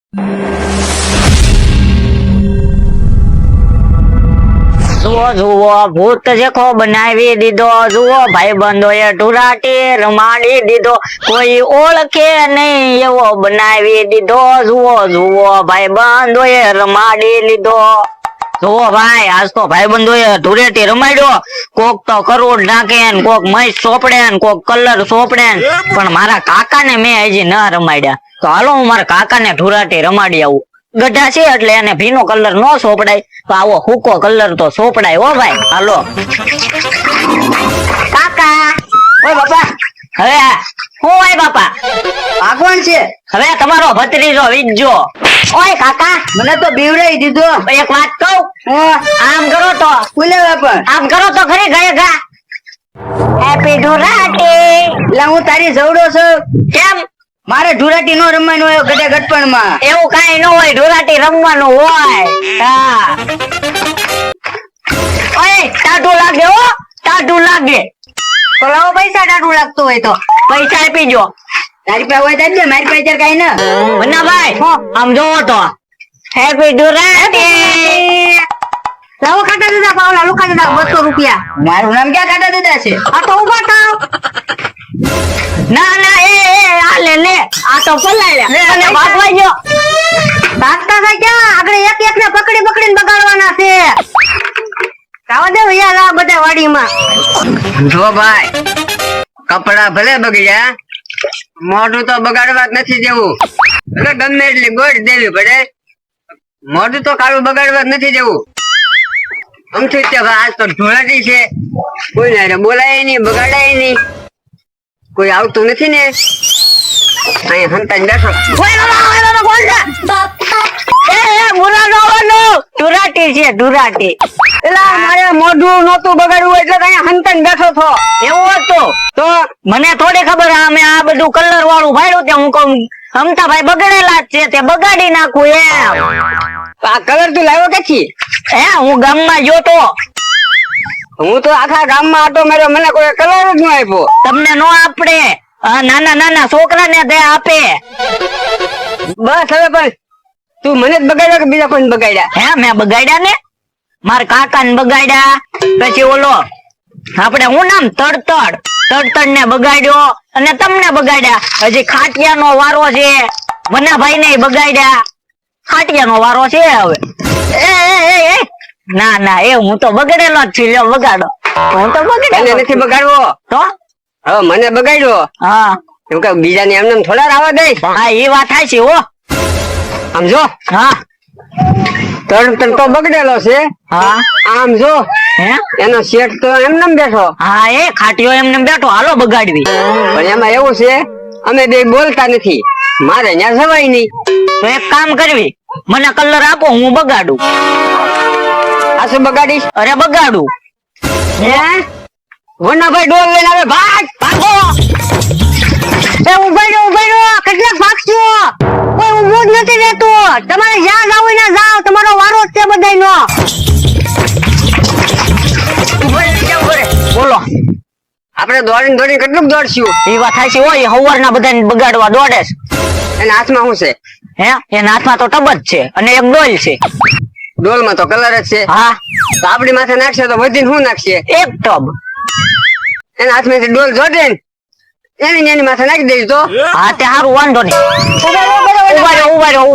જુઓ જુઓ ભૂત જેખો બનાવી દીધો, જુઓ ભાઈબંધો એ ઢુરાટી રમાડી દીધો, કોઈ ઓળખે નહીં એવો બનાવી દીધો, જુઓ જુઓ ભાઈબંધો એ રમાડી લીધો. જુઓ ભાઈ આજ તો ભાઈબંધો એ ધૂળેટી રમાડ્યો, કોક તો કરોડ નાખે ને કોક મહેશ સોપડે ને કોક કલર સોપડે ને, પણ મારા કાકા ને મેં હજી ન રમાડ્યા. તો હાલો હું મારા કાકા ને ધૂળેટી રમાડી આવું. ગઢા છે એટલે એને ભીનો કલર નો સોપડાય, તો આવો હુકો કલર તો સોપડાય. હો ભાઈ હાલો. કાકા ઓય બાપા, હવે હું ઓય બાપા ભાગવાન છે. હવે તમારો ભત્રીજો વીજજો. ઓય કાકા મને તો બીવડાઈ દીધો. એક વાત કહું, આમ કરો તો બોલે બાપા. આમ કરો તો ખરી ગયે ગા. હેપી ધૂળેટી. એટલે હું તારી જવડો છું. કેમ? મારે ધૂળેટી નો રમવાનું હોય ગઢે ગટપણ માં. એવું કઈ ન હોય, ધૂળેટી રમવાનું હોય. હા ઓય ટાઢું લાગે, હો ટાઢું લાગે. તો લાવો પૈસા ટાટું લાગતું હોય તો. પૈસા આપી જો. તારી પાસે હોય તો આપજે, મારી પાસે અત્યારે કાંઈ ના. મન્નાભાઈ આમ જોવો તો. હેપી ધૂળેટી. લાવો કાટા દીધા પાવલા લુકા દીધા 200 રૂપિયા. મારું નામ ક્યાં કાટા દીધા છે? આ તો ઉભા થાવ. ના ના એ આ લે લે, આ તો પલાળ્યા અને ભાગવા ગયો. ભાગતા થાય ક્યાં? આગળ એક એક ને પકડી પકડીને બગાડવાના છે. કાવા દે યાર આ બધા વાડીમાં. જો ભાઈ, કપડા ભલે બગડ્યા, મોઢું તો બગાડવા જ નથી દેવું. એટલે ગમે એટલી ગોળ દેવી પડે, મોઢું તો કાળું બગાડવા જ નથી દેવું. આમથી તે આજ તો ધૂળેટી છે, કોઈ ને બોલાય નહીં, બગાડાય નહીં, કોઈ આવતું નથી ને. અહીંયા હંતાઈ બેઠો. ઓય બાબા કોણ છે? એ મુરા નો વાનો ધૂળેટી છે, ધૂળેટી. એલા મારે મોઢું નહોતું બગાડવું એટલે અહીંયા હંતાઈ બેઠો છો. એવું હતું તો મને થોડી ખબર. અમે આ બધું કલર વાળું ભાડ્યું ત્યાં હું કહું અમતાભાઈ બગડેલા જ છે તે બગાડી નાખું એમ. આ કલર તું લાવ્યો ક્યાંથી? હે હું ગામમાં ગયો તો. હું તો આખા ગામમાં આટો માર્યો, મને કોઈ કલર જ ન આપ્યો. તમને નો આપડે, નાના નાના છોકરાને તે આપે. બસ હવે પણ તું મને જ બગાડ્યો કે બીજા કોઈ બગાડ્યા? હે મેં બગાડ્યા ને, મારા કાકા ને બગાડ્યા, પછી ઓલો આપડે હું નામ તડતડ ને બગાડ્યો અને તમને બગાડ્યા. હજી ખાટિયા નો વારો છે, મનાભાઈ ને બગાડ્યા. ખાટિયા નો વારો છે હવે. એ ના ના એ હું તો બગડેલો જ છું. લ્યો બગાડો. હું તો તને બગડેલો નથી બગાડવો તો. હવે મને બગાડ્યો હા એમ કે બીજાને એમને થોડા આવવા દે. હા એ વાત થાય છે. હો આમ જો, હા તડ તો બગડેલો છે. હા આમ જો, હે એનો શેઠ તો એમને બેઠો. હા એ ખાટીઓ એમને બેઠો, હાલો બગાડવી. પણ એમાં એવું છે, અમે બે બોલતા નથી, મારે ત્યાં જવાય નહીં. તો એક કામ કરવી, મને કલર આપો હું બગાડું. આ શું બગાડીશ? અરે બગાડું. હે વનાભાઈ ડોલ લઈને આવે, ભાગ ભાગો. એ ઉભા રહ્યો કેટલાક ભાગશો? કોઈ ઊભું જ નથી રહેતું. તમારે જ્યાં જાવ ને જાવ, તમારો વારો જ છે બધાયનો. બોલો. આપણે દોડીને કેટલું દોડશું? એ વાત થાય છે. હોય હવારના બધાને બગાડવા દોડે છે. એના હાથમાં શું છે? હે એના હાથમાં તો ટબ જ છે અને એક ડોલ છે. ડોલમાં તો કલર જ છે. હા તો આપણી માથે નાખશે તો વધીને શું નાખશે? એક ટબ. એના હાથમાંથી ડોલ જોડે ને એની માથે નાખી દઈશ તો. હા તે સારું, વાંધો નહીં. ઉભા રહ્યો.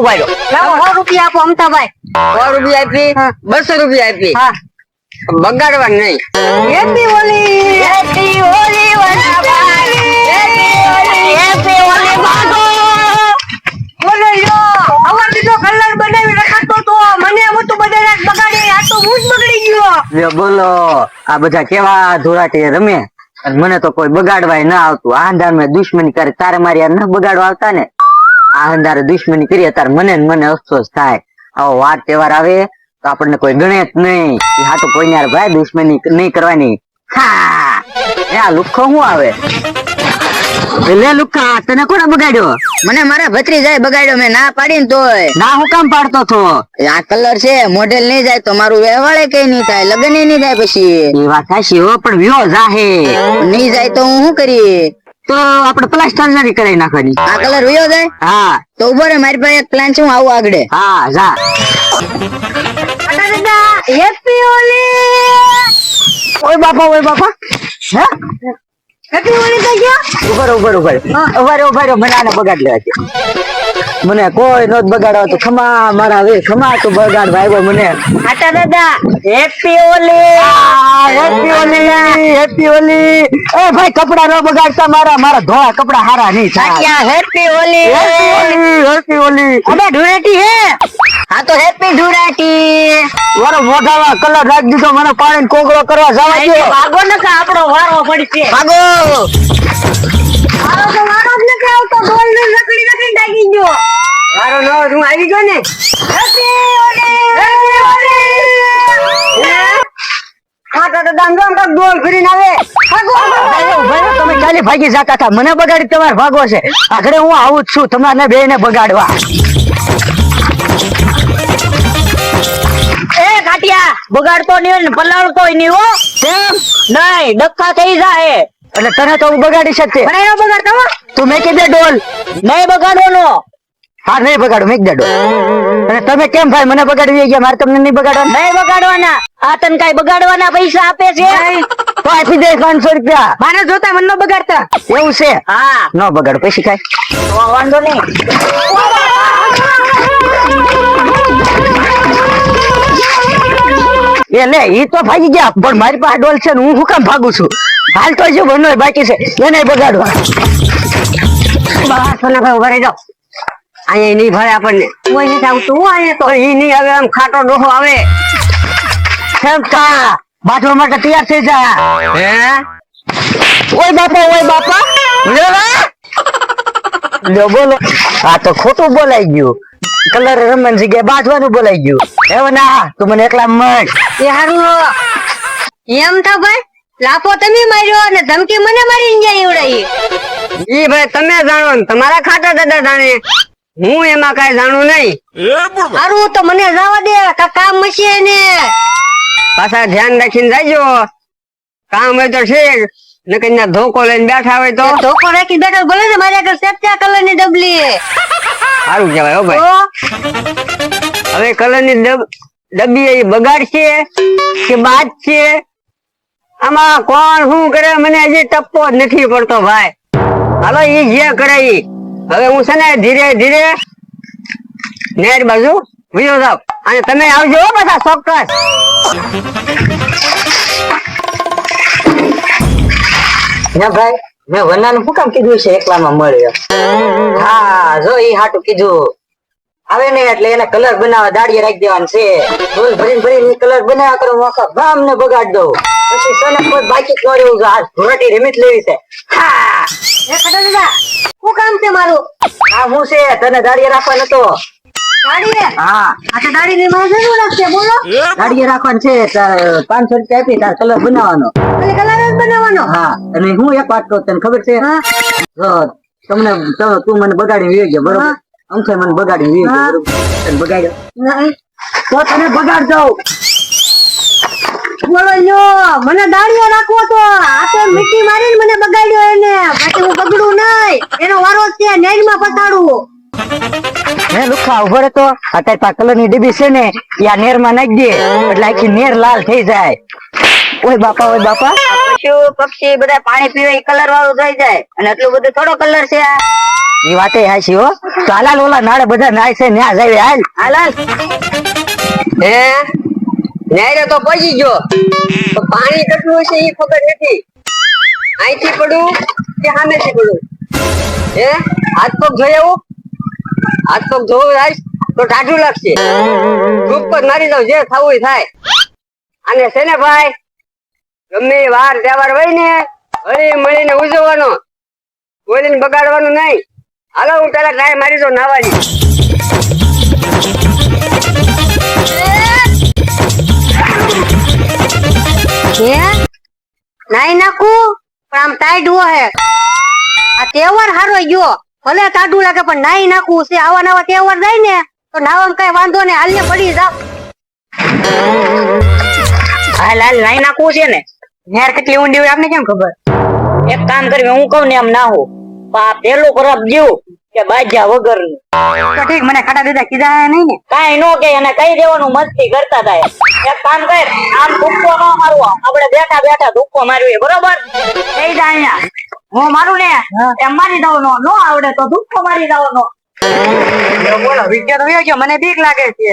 લાવો 100 રૂપિયા આપો અમતાભાઈ. 100 રૂપિયા આપી, 200 રૂપિયા આપી, હા બગાડવા નહીં. Happy Holi. Happy Holi Vanabhai. Happy Holi ભાગો. બોલો યો અવાર બીજો કલર બનાવી રખાતો તો મને એમ તો બધા બગાડી, આ તો હું જ બગડી ગયો. બોલો, આ બધા કેવા ધોળાટી રમે અને મને તો કોઈ બગાડવાય ના આવતું. આ અંધાર મેં દુશ્મની કરે, તારે મારી યાર ના બગાડવા આવતા ને. આ અંધારે દુશ્મની કરીએ તાર મને અફસોસ થાય. આવો વાર તહેવાર આવે તો આપણને કોઈ ગણે જ નહીં. હા તો કોઈ યાર ભાઈ દુશ્મની નહીં કરવાની. હા આ લુખ્ખો શું આવે? લે લુખ્ખા, તને કોને બગાડ્યો? મને મારા ભત્રીજાએ બગાડ્યો, મેં ના પાડી ને તોય. ના હું કામ પાડતો છો? આ કલર છે, મોડેલ નહીં જાય તો મારું વ્યવહારે કઈ નહીં થાય, લગ્ન નહીં થાય. પછી એ વાત સાચી હો, પણ વ્યો જાહે. નહીં જાય તો હું શું કરી? તો આપણે પ્લાસ્ટર નથી કરાવી નાખવાની. આ કલર વયો જાય હા તો ઉભો રે, મારી પાસે એક પ્લાન છે, હું આવું આગળ. હા જા. હેપી હોલી. ઓય બાપા હે હેપી હોલી તો ગયો. ઉભર મને આને બગાડ લેવા છે. મને કોઈ નોત બગાડવા તો ખમા મારા વે ખમા તો બગાડ ભાઈ મને. આટા દાદા હેપી હોલી. હેપી હોલી. એ ભાઈ કપડા ન બગાડતા મારા ધોળા કપડા હારા નહીં થાય. હેપી હોલી. હેપી હોલી. અબે ધૂળેટી હે. હા તો હેપી ધૂળેટી. મારો મોઢામાં કલર રાખી દીધો, મને પાણી કોગળો કરવા જવા દે. ભાગો નકા આપણો વારો પડશે. ભાગો. મારો તો વારો જ નથી આવતો, ડોલ ને રખડી ડાગી ગયો. મારો નો હું આવી ગયો ને. હેપી હોલી. હેપી હોલી. હા તો દાંગમ કાક ડોલ ફરીને આવે. ભાઈ તમે ચાલી ભાગી જતા હતા, મને બગાડી તમારે ભાગો છે. આગળ હું આવું જ છું તમારે બે ને બગાડવા. એ કાટિયા બગાડતો નહીં ને પલાળતો નહીં હો. કેમ? નહીં ડક્કા થઈ જાય. એટલે તને તો હું બગાડી શકતે. બનાવ્યો બગાડતા હો. તું મેં કીધે ડોલ. નહીં બગાડવાનો. હા નહીં બગાડો, મેં કીધે ડોલ. અને તમે કેમ ભાઈ મને બગાડી ગયા, મારે તમને નહીં બગાડવા. નહીં બગાડવાના. આ તને કઈ બગાડવાના પૈસા આપે છે? તો આપી દે 500 રૂપિયા. મારે જોતા મને ન બગાડતા. એવું છે? હા ન બગાડો, પછી ખાય. તો વાંધો નહીં. એ લે ઈ તો ભાગી ગયા, પણ મારી પાસે ડોલ છે ને હું શું કામ ભાગું છું? હાલ તો જે બનો બાકી છે એને બગાડવા. બસ સોનાભાઈ ઉભા રહી જાઓ. અહીંયા નહીં ભાઈ આપણને કોઈ નથી આવતું હું અહીંયા તો ઈ નહીં આવે, આમ ખાટો ડોહો આવે. કેમ થા બાથરૂમ માટે તૈયાર થઈ જા. હે ઓય બાપા લ્યો બોલો. આ તો ખોટું બોલાઈ ગયું. કલર રમવાની જગ્યાએ બાંધવાનું બોલાઈ ગયું. હવે ના તું મને એકલા મળ. એ હારું એમ થા ભાઈ, લાફો તમે માર્યો અને ધમકી મને મારીને ગયા એવડાઈ. ઈ ભાઈ તમે જાણો ને તમારા ખાટા દાદા જાણે, હું એમાં કઈ જાણું નહીં. હારું તો મને જવા દે, કામ મશે ને. પાછા ધ્યાન રાખીને જાજો. કામ હોય તો ઠીક, નકર ના ધોકો લઈને બેઠા હોય તો ધોકો રાખી બેઠો ભલે ને, મારી આગળ સેપ્ટા કલર ની ડબલી. સારું કહેવાય. હો ભાઈ તો હવે કલર ની ડબ્બી એ બગાડશે કે બાદ છે, આમાં કોણ શું કરે મને હજી ટપ્પો જ નથી પડતો ભાઈ. હાલો ઈ જે કરે ઈ. હવે હું છે ને ધીરે ધીરે નેર બાજુ વિયો જાવ, અને તમે આવજો હો પાછા ચોક્કસ. ના ભાઈ મેં વનાનું શું કામ કીધું છે એકલામાં મળ્યો? હા જો ઈ હાટું કીધું. આવે ને એટલે એને કલર બનાવવા દાડીએ રાખી દેવાનું છે. ડોલ ભરીને કલર બનાવ્યા કરો, આખા ગામ ને બગાડ દો. પછી સોને કોઈ બાકી જ ન રહેવું જોઈએ. આ ધોરાટી રમત લેવી છે. હા એ ખટા દાદા શું કામ છે મારું? આ હું છે તને દાડીએ રાખવા નતો. દાડી હા આ તો દાડી ની મારે જરૂર લાગશે, બોલો. દાડીએ રાખવાનું છે. 500 રૂપિયા આપી તાર કલર બનાવવાનો. ખાલી કલર જ બનાવવાનો. હા અને હું એક વાત કહું તને ખબર છે? જો તમને તું મને બગાડી વી ગયો બરોબર, અમથે મને બગાડી વી ગયો બરોબર, તને બગાડ્યો નહીં તો તને બગાડ દઉં. બોલો લ્યો, મને દાડિયા રાખવો તો આ તો મીઠી મારીને મને બગાડ્યો એને. પછી હું બગડું નહીં, એનો વારો છે નેરમાં પતાડું. હે લુખા ઉભો રે તો. અત્યારે પા કલર ની ડબ્બી છે ને યા નેર માં નાખી દે એટલે આખી નેર લાલ થઈ જાય. ઓય બાપા પશુ પક્ષી બધા પાણી પીવે કલર વાળું થઈ જાય, અને એટલું બધું થોડો કલર છે આ. એ વાતે હાચી હો. તો હાલ ઓલા નાળે બધા નાય છે ન્યા જાય. હાલ હાલ હે ન્યાય તો પહોંચી ગયો, તો પાણી કેટલું છે એ ખબર નથી. અહીંથી પડું કે સામેથી પડું? હે હાથ પગ જોઈ આવું? હાથ પગ જોવું જાય તો ટાઢું લાગશે. ધૂપ પર મારી દઉં, જે થવું એ થાય. અને છે ને ભાઈ ગમે વાર તહેવાર હોય ને હળી મળીને ઉજવવાનો, કોઈને બગાડવાનું નહીં. હાલો હું પેલા ટ્રાય મારી દઉં નાવાની. નાઈ નાખું પણ આમ ટાઈટ હે. આ તહેવાર હારો ગયો, ભલે ટાઢું લાગે પણ નાઈ નાખવું છે. આવા નવા તહેવાર જાય ને તો નાવામાં કઈ વાંધો નહીં, હાલ ને પડી જાવ. હાલ નાઈ નાખવું છે ને. નેર કેટલી ઊંડી હોય આપને કેમ ખબર? એક કામ કરી હું કહું ને એમ ના હું પેલું પરબ ગયું કે બાજા વગર તો ઠીક મને ખાટા દીધા કીધા નહીં ને કાઈ નો કે એને કહી દેવાનું મસ્તી કરતા થાય એક કામ કર આમ ધુક્કો ન મારવો આપણે બેઠા બેઠા ધુક્કો મારવી બરોબર થઈ જાય અહીંયા હું મારું ને એમ મારી દઉં નો આવડે તો ધુક્કો મારી દઉં બોલો વિદ્યા તો વયો ગયો મને બીક લાગે છે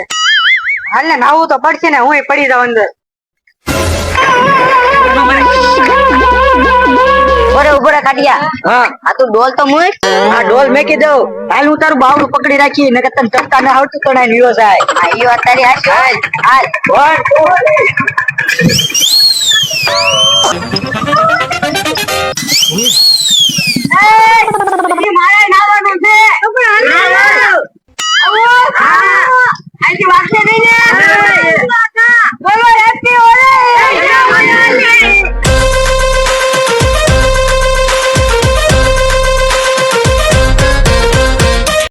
હાલ ને નાવું તો પડશે ને હું પડી જાઉં અંદર બરે ઉભરે કાઢિયા હા આ તું ડોલ તો મૂક આ ડોલ મેકી દઉં હાલ હું તારું બાવડું પકડી રાખી ને તને ચપટા ને આવડતું તો નહીં વિયો સાહેબ આ ઈ વાત તારી હાચી હાલ 1 2 મારે નાવાનું છે